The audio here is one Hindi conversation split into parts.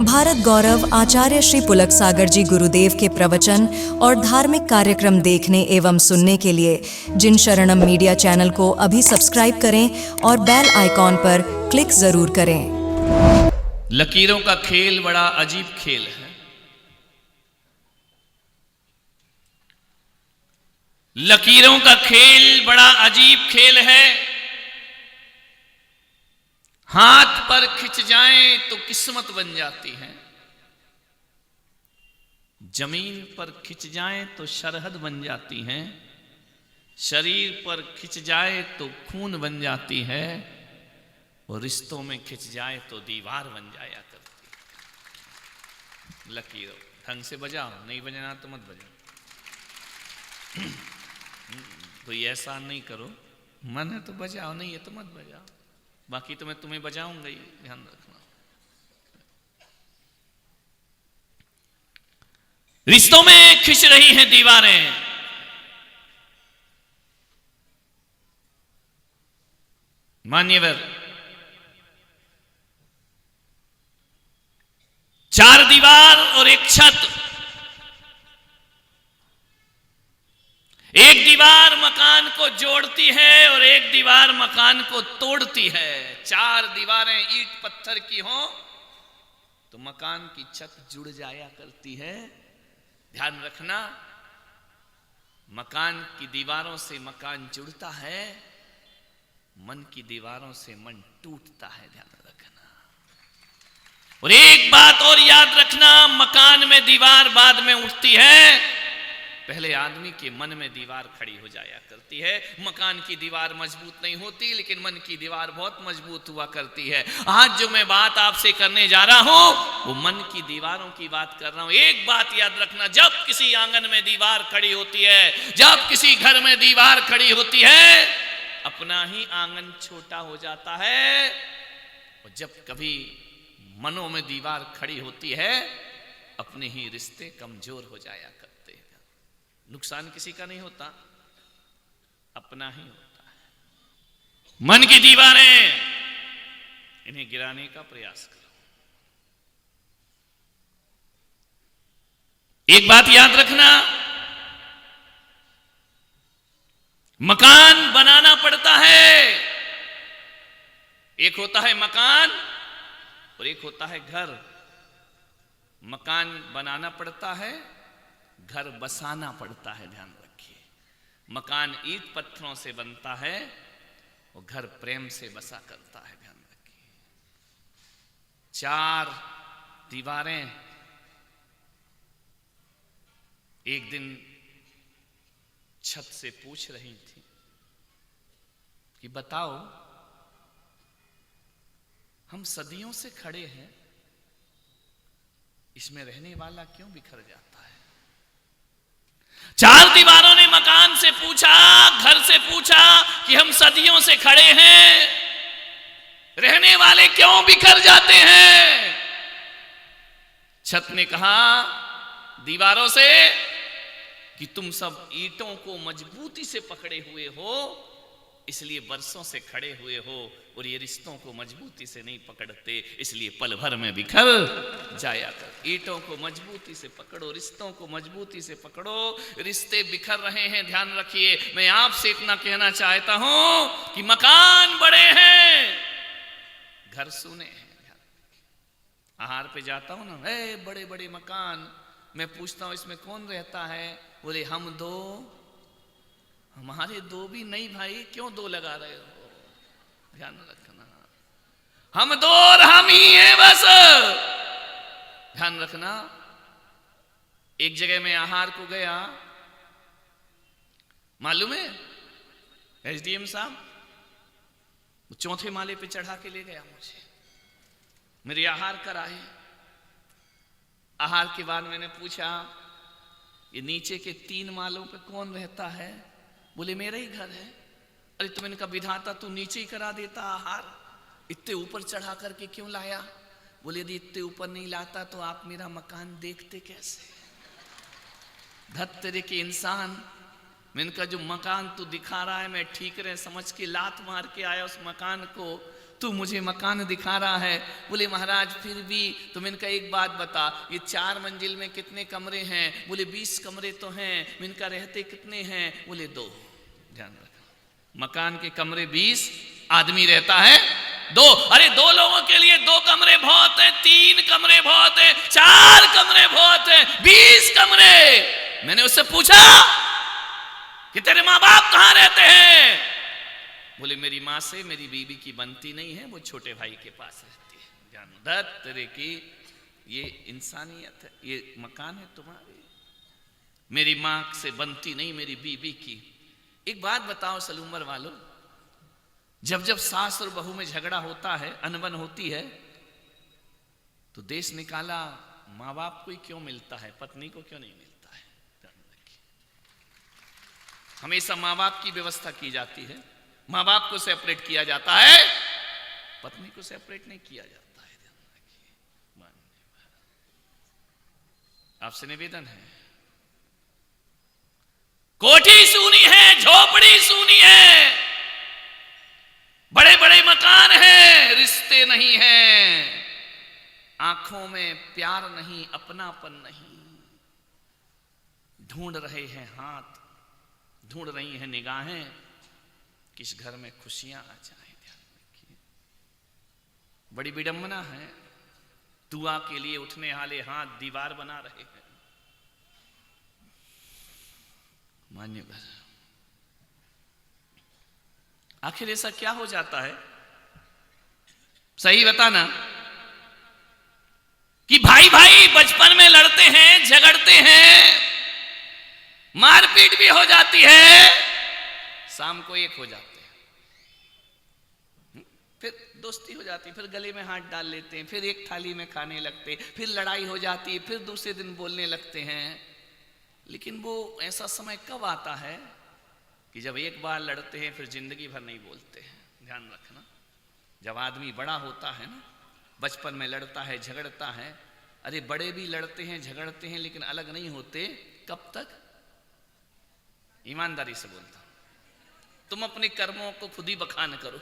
भारत गौरव आचार्य श्री पुलक सागर जी गुरुदेव के प्रवचन और धार्मिक कार्यक्रम देखने एवं सुनने के लिए जिन शरणम मीडिया चैनल को अभी सब्सक्राइब करें और बेल आइकॉन पर क्लिक जरूर करें। लकीरों का खेल बड़ा अजीब खेल है। लकीरों का खेल बड़ा अजीब खेल है। हाथ पर खिंच जाएं तो किस्मत बन जाती है, जमीन पर खिंच जाएं तो सरहद बन जाती हैं, शरीर पर खिंच जाए तो खून बन जाती है और रिश्तों में खिंच जाए तो दीवार बन जाया करती है। लकीरों ढंग से बजाओ, नहीं बजाना तो मत बजाओ। कोई ऐसा नहीं करो, मन है तो बजाओ, नहीं है तो मत बजाओ, बाकी तो मैं तुम्हें बजाऊंगा ही, ध्यान रखना। रिश्तों में खिंच रही हैं दीवारें, मान्यवर। चार दीवार और एक छत। एक दीवार मकान को जोड़ती है और एक दीवार मकान को तोड़ती है। चार दीवारें ईंट पत्थर की हों तो मकान की छत जुड़ जाया करती है। ध्यान रखना, मकान की दीवारों से मकान जुड़ता है, मन की दीवारों से मन टूटता है। ध्यान रखना। और एक बात और याद रखना, मकान में दीवार बाद में उठती है, पहले आदमी के मन में दीवार खड़ी हो जाया करती है। मकान की दीवार मजबूत नहीं होती, लेकिन मन की दीवार बहुत मजबूत हुआ करती है। आज जो मैं बात आपसे करने जा रहा हूं वो मन की दीवारों की बात कर रहा हूं। एक बात याद रखना, जब किसी आंगन में दीवार खड़ी होती है, जब किसी घर में दीवार खड़ी होती है, अपना ही आंगन छोटा हो जाता है। और जब कभी मनों में दीवार खड़ी होती है, अपने ही रिश्ते कमजोर हो जाया करते हैं। नुकसान किसी का नहीं होता, अपना ही होता है। मन की दीवारें, इन्हें गिराने का प्रयास करो। एक बात याद रखना, मकान बनाना पड़ता है। एक होता है मकान और एक होता है घर। मकान बनाना पड़ता है, घर बसाना पड़ता है। ध्यान रखिए, मकान ईंट पत्थरों से बनता है और घर प्रेम से बसा करता है। ध्यान रखिए, चार दीवारें। एक दिन छत से पूछ रही थी कि बताओ, हम सदियों से खड़े हैं, इसमें रहने वाला क्यों बिखर जाता है? चार दीवारों ने मकान से पूछा, घर से पूछा कि हम सदियों से खड़े हैं, रहने वाले क्यों बिखर जाते हैं? छत ने कहा दीवारों से कि तुम सब ईंटों को मजबूती से पकड़े हुए हो, इसलिए बरसों से खड़े हुए हो, और ये रिश्तों को मजबूती से नहीं पकड़ते, इसलिए पल भर में बिखर जाया कर। ईंटों को मजबूती से पकड़ो, रिश्तों को मजबूती से पकड़ो, रिश्ते बिखर रहे हैं। ध्यान रखिए, मैं आपसे इतना कहना चाहता हूं कि मकान बड़े हैं, घर सुने हैं। आहार पे जाता हूं ना, बड़े बड़े मकान, मैं पूछता हूं इसमें कौन रहता है? बोले हम दो। हमारे दो भी नहीं भाई, क्यों दो लगा रहे हो? ध्यान रखना, हम दो और हम ही हैं बस। ध्यान रखना। एक जगह मैं आहार को गया, मालूम है एसडीएम साहब चौथे माले पे चढ़ा के ले गया मुझे, मेरे आहार कराए। आहार के बाद मैंने पूछा ये नीचे के 3 मालों पे कौन रहता है? बोले मेरा ही घर है। अरे तो मैंने कहा विधाता तू नीचे ही करा देता आहार, इतने ऊपर चढ़ा करके क्यों लाया? बोले यदि इतने ऊपर नहीं लाता तो आप मेरा मकान देखते कैसे? धत तेरे के इंसान। मैंने कहा जो मकान तू दिखा रहा है मैं ठीक रहे समझ के लात मार के आया उस मकान को, तू मुझे मकान दिखा रहा है। बोले महाराज फिर भी तुम इनका एक बात बता, ये 4 मंजिल में कितने कमरे हैं? बोले 20 कमरे तो हैं। इनका रहते कितने हैं? बोले 2। ध्यान रखना, मकान के कमरे 20, आदमी रहता है 2। अरे 2 लोगों के लिए 2 कमरे बहुत है, 3 कमरे बहुत है, 4 कमरे बहुत है, 20 कमरे। मैंने उससे पूछा कि तेरे माँ बाप कहां रहते हैं? बोले मेरी माँ से मेरी बीवी की बनती नहीं है, वो छोटे भाई के पास रहती है। ध्यान दत्त तेरे की ये इंसानियत है, ये मकान है तुम्हारे। मेरी माँ से बनती नहीं मेरी बीवी की। एक बात बताओ सलूमर वालों, जब जब सास और बहू में झगड़ा होता है, अनबन होती है, तो देश निकाला माँ बाप को ही क्यों मिलता है, पत्नी को क्यों नहीं मिलता है? हमेशा माँ बाप की व्यवस्था की जाती है, माँ बाप को सेपरेट किया जाता है, पत्नी को सेपरेट नहीं किया जाता है। आपसे निवेदन है, कोठी सूनी है, झोपड़ी सूनी है, बड़े बड़े मकान हैं, रिश्ते नहीं हैं, आंखों में प्यार नहीं, अपनापन नहीं। ढूंढ रहे हैं हाथ, ढूंढ रही हैं निगाहें, किस घर में खुशियां आ जाए। ध्यान रखिए, बड़ी विडंबना है, दुआ के लिए उठने वाले हाथ दीवार बना रहे हैं। मान्यवर, आखिर ऐसा क्या हो जाता है? सही बताना कि भाई भाई बचपन में लड़ते हैं, झगड़ते हैं, मारपीट भी हो जाती है, शाम को एक हो जाते हैं, फिर दोस्ती हो जाती है, फिर गले में हाथ डाल लेते हैं, फिर एक थाली में खाने लगते, फिर लड़ाई हो जाती है, फिर दूसरे दिन बोलने लगते हैं। लेकिन वो ऐसा समय कब आता है कि जब एक बार लड़ते हैं फिर जिंदगी भर नहीं बोलते हैं। ध्यान रखना, जब आदमी बड़ा होता है ना, बचपन में लड़ता है, झगड़ता है, अरे बड़े भी लड़ते हैं, झगड़ते हैं, लेकिन अलग नहीं होते। कब तक? ईमानदारी से बोलता, तुम अपने कर्मों को खुद ही बखान करो,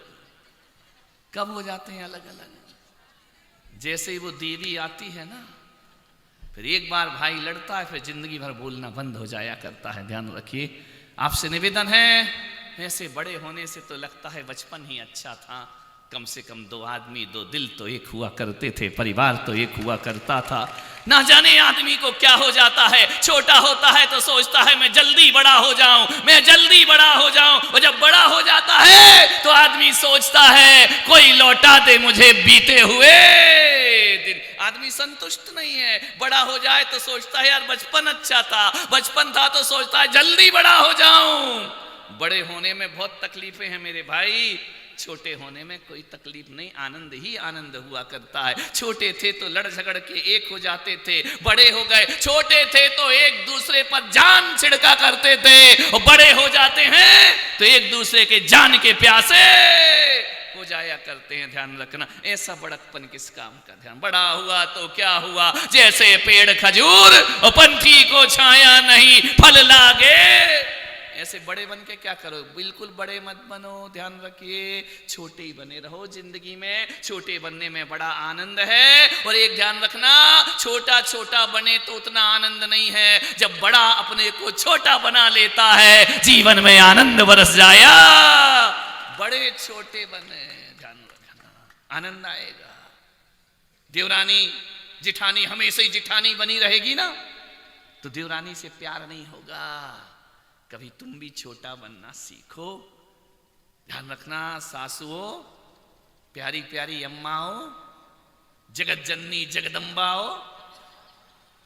कब हो जाते हैं अलग अलग? जैसे ही वो देवी आती है ना, फिर एक बार भाई लड़ता है, फिर जिंदगी भर बोलना बंद हो जाया करता है। ध्यान रखिए, आपसे निवेदन है, ऐसे बड़े होने से तो लगता है बचपन ही अच्छा था, कम से कम 2 आदमी 2 दिल तो एक हुआ करते थे, परिवार तो एक हुआ करता था। ना जाने आदमी को क्या हो जाता है, छोटा होता है तो सोचता है मैं जल्दी बड़ा हो जाऊं, मैं जल्दी बड़ा हो जाऊं, और जब बड़ा हो जाता है तो आदमी सोचता है कोई लौटा दे मुझे बीते हुए दिन। आदमी संतुष्ट नहीं है, बड़ा हो जाए तो सोचता है यार बचपन अच्छा था, बचपन था तो सोचता है जल्दी बड़ा हो जाऊं। बड़े होने में बहुत तकलीफें हैं मेरे भाई, छोटे होने में कोई तकलीफ नहीं, आनंद ही आनंद हुआ करता है। छोटे थे तो लड़ झगड़ के एक हो जाते थे, बड़े हो गए, छोटे थे तो एक दूसरे पर जान छिड़का करते थे, और बड़े हो जाते हैं तो एक दूसरे के जान के प्यासे हो जाया करते हैं। ध्यान रखना, ऐसा बड़कपन किस काम का? ध्यान, बड़ा हुआ तो क्या हुआ, जैसे पेड़ खजूर और पंछी को छाया नहीं फल लागे, ऐसे बड़े बन के क्या करो? बिल्कुल बड़े मत बनो। ध्यान रखिए, छोटे ही बने रहो जिंदगी में, छोटे बनने में बड़ा आनंद है। और एक ध्यान रखना, छोटा छोटा बने तो उतना आनंद नहीं है, जब बड़ा अपने को छोटा बना लेता है जीवन में आनंद बरस जाया। बड़े छोटे बने, ध्यान रखना, आनंद आएगा। देवरानी जिठानी हमेशा ही जिठानी बनी रहेगी ना, तो देवरानी से प्यार नहीं होगा। कभी तुम भी छोटा बनना सीखो। ध्यान रखना, सासुओ, प्यारी प्यारी अम्माओ, जगत जननी जगदम्बाओ,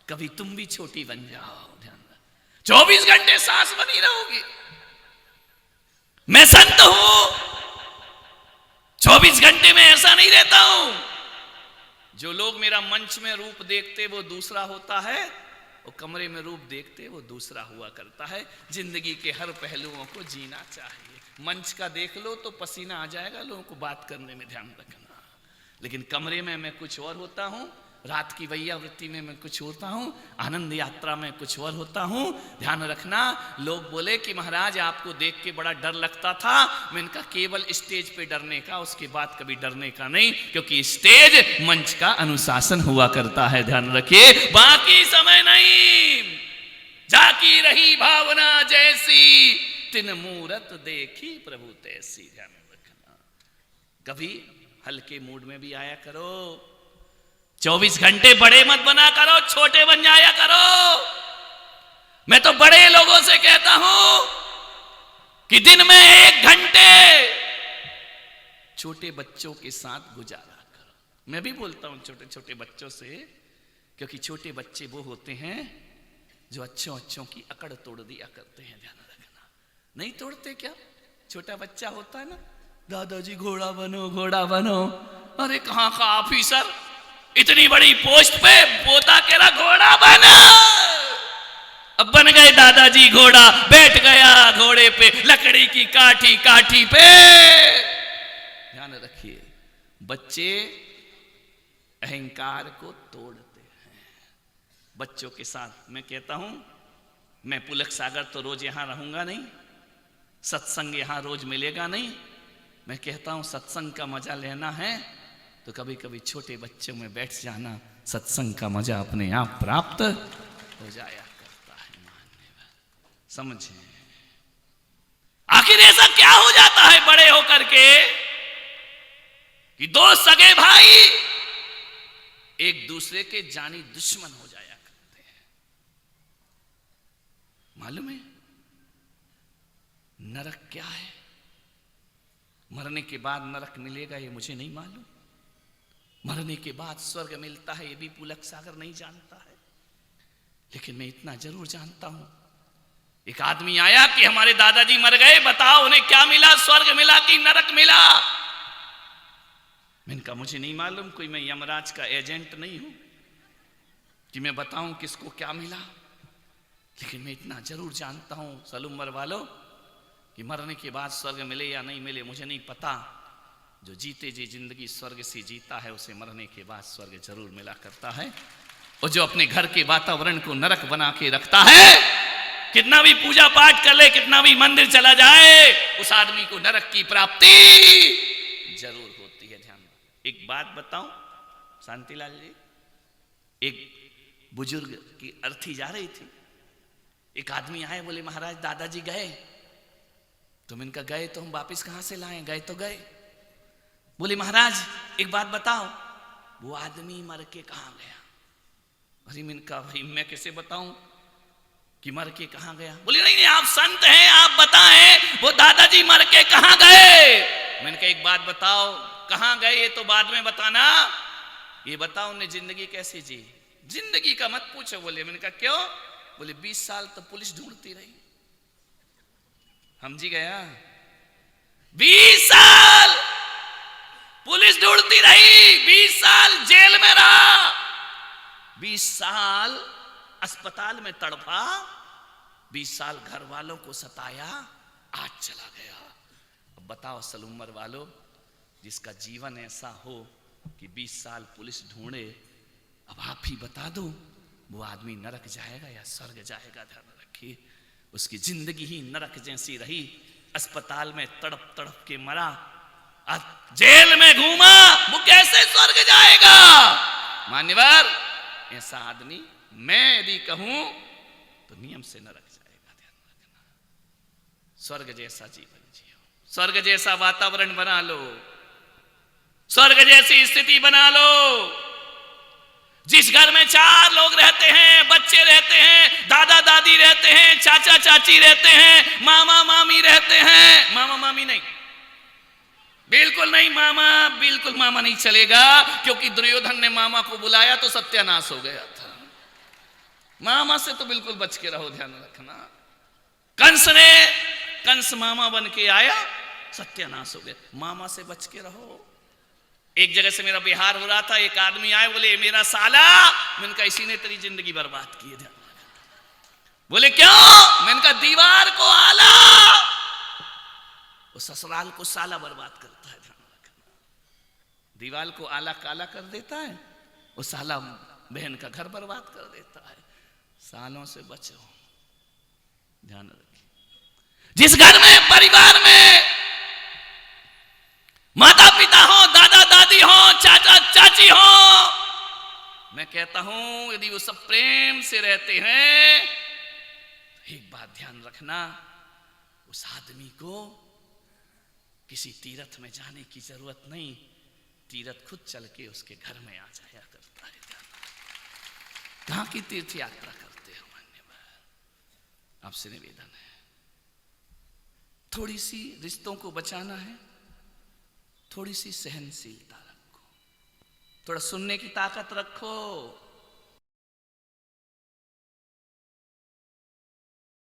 कभी तुम भी छोटी बन जाओ। ध्यान रख, 24 घंटे सास बनी रहोगी। मैं संत हूं, 24 घंटे में ऐसा नहीं रहता हूं। जो लोग मेरा मंच में रूप देखते वो दूसरा होता है, और कमरे में रूप देखते वो दूसरा हुआ करता है। जिंदगी के हर पहलुओं को जीना चाहिए। मंच का देख लो तो पसीना आ जाएगा लोगों को बात करने में, ध्यान रखना, लेकिन कमरे में मैं कुछ और होता हूं, रात की वैयावृत्ति में मैं कुछ होता हूं, आनंद यात्रा में कुछ और होता हूं। ध्यान रखना। लोग बोले कि महाराज आपको देख के बड़ा डर लगता था। मैंने कहा केवल स्टेज पे डरने का, उसके बाद कभी डरने का नहीं, क्योंकि स्टेज मंच का अनुशासन हुआ करता है। ध्यान रखिए, बाकी समय नहीं। जाकी रही भावना जैसी, तिन मूरत देखी प्रभु तैसी। ध्यान रखना। कभी हल्के मूड में भी आया करो। 24 घंटे बड़े मत बना करो, छोटे बन जाया करो। मैं तो बड़े लोगों से कहता हूं कि दिन में 1 घंटे छोटे बच्चों के साथ गुजारा करो। मैं भी बोलता हूं छोटे छोटे बच्चों से, क्योंकि छोटे बच्चे वो होते हैं जो अच्छों की अकड़ तोड़ दिया करते हैं। ध्यान रखना। नहीं तोड़ते क्या? छोटा बच्चा होता है ना, दादाजी घोड़ा बनो घोड़ा बनो। अरे कहां का ऑफिसर, इतनी बड़ी पोस्ट पे, पोता कह रहा घोड़ा बना। अब बन गए दादाजी घोड़ा, बैठ गया घोड़े पे, लकड़ी की काठी काठी पे। ध्यान रखिए, बच्चे अहंकार को तोड़ते हैं। बच्चों के साथ मैं कहता हूं, मैं पुलक सागर तो रोज यहां रहूंगा नहीं, सत्संग यहां रोज मिलेगा नहीं। मैं कहता हूं सत्संग का मजा लेना है तो कभी कभी छोटे बच्चों में बैठ जाना, सत्संग का मजा अपने आप प्राप्त हो जाया करता है। मान्यवर समझे? आखिर ऐसा क्या हो जाता है बड़े होकर के कि 2 सगे भाई एक दूसरे के जानी दुश्मन हो जाया करते हैं? मालूम है नरक क्या है? मरने के बाद नरक मिलेगा ये मुझे नहीं मालूम। मरने के बाद स्वर्ग मिलता है ये भी पुलक सागर नहीं जानता है। लेकिन मैं इतना जरूर जानता हूं, एक आदमी आया कि हमारे दादाजी मर गए, बताओ उन्हें क्या मिला, स्वर्ग मिला कि नरक मिला? मैंने कहा मुझे नहीं मालूम, कोई मैं यमराज का एजेंट नहीं हूं कि मैं बताऊं किसको क्या मिला। लेकिन मैं इतना जरूर जानता हूं सलूमर वालों कि मरने के बाद स्वर्ग मिले या नहीं मिले मुझे नहीं पता। जो जीते जी जिंदगी स्वर्ग से जीता है उसे मरने के बाद स्वर्ग जरूर मिला करता है। और जो अपने घर के वातावरण को नरक बना के रखता है, कितना भी पूजा पाठ कर ले, कितना भी मंदिर चला जाए, उस आदमी को नरक की प्राप्ति जरूर होती है। ध्यान। एक बात बताऊं शांतिलाल जी, एक बुजुर्ग की अर्थी जा रही थी, एक आदमी आए, बोले महाराज दादाजी गए। तो मैंने कहा गए तो हम वापिस कहां से लाएं, गए तो गए। बोले महाराज एक बात बताओ, वो आदमी मर के कहां गया? अरे मैंने कहा भाई मैं कैसे बताऊं कि मर के कहां गया? बोले नहीं नहीं आप संत हैं, आप बताएं वो दादाजी मर के कहां गए। मैंने कहा एक बात बताओ, कहां गए ये तो बाद में बताना, ये बताओ उन्हें जिंदगी कैसे जी। जिंदगी का मत पूछो। बोले मैंने कहा क्यों? बोले 20 साल तो पुलिस ढूंढती रही। हम जी गया 20 साल पुलिस ढूंढती रही, 20 साल जेल में रहा, 20 साल अस्पताल में तड़पा, 20 साल घर वालों को सताया, आज चला गया। अब बताओ सलूमर वालों, जिसका जीवन ऐसा हो कि 20 साल पुलिस ढूंढे, अब आप ही बता दो वो आदमी नरक जाएगा या स्वर्ग जाएगा? ध्यान रखिए, उसकी जिंदगी ही नरक जैसी रही। अस्पताल में तड़प तड़प के मरा, जेल में घूमा, वो कैसे स्वर्ग जाएगा? मान्यवर ऐसा आदमी मैं यदि कहूं तो नियम से नरक जाएगा। ध्यान रखना। स्वर्ग जैसा जीवन जियो, स्वर्ग जैसा वातावरण बना लो, स्वर्ग जैसी स्थिति बना लो। जिस घर में 4 लोग रहते हैं, बच्चे रहते हैं, दादा दादी रहते हैं, चाचा चाची रहते हैं, मामा मामी रहते हैं, मामा मामी नहीं, बिल्कुल नहीं, मामा बिल्कुल मामा नहीं चलेगा, क्योंकि दुर्योधन ने मामा को बुलाया तो सत्यानाश हो गया था। मामा से तो बिल्कुल बच के रहो। ध्यान रखना। कंस मामा बन के आया, सत्यानाश हो गया। मामा से बच के रहो। एक जगह से मेरा बिहार हो रहा था, एक आदमी आए, बोले मेरा साला। मैंने कहा इसी ने तेरी जिंदगी बर्बाद की है। बोले क्यों? मैंने कहा दीवार को आला, वो ससुराल को साला बर्बाद करता है। ध्यान रखना। दीवार को आला काला कर देता है वो साला बहन का घर बर्बाद कर देता है। सालों से बचो, ध्यान रखिए। जिस घर में, परिवार में माता पिता हो, दादा दादी हो, चाचा चाची हो, मैं कहता हूं यदि वो सब प्रेम से रहते हैं, एक बात ध्यान रखना, उस आदमी को किसी तीर्थ में जाने की जरूरत नहीं, तीर्थ खुद चल के उसके घर में आ जाया करता है। कहां की तीर्थ यात्रा करते हो मान्यवर, आपसे निवेदन है, थोड़ी सी रिश्तों को बचाना है, थोड़ी सी सहनशीलता रखो, थोड़ा सुनने की ताकत रखो।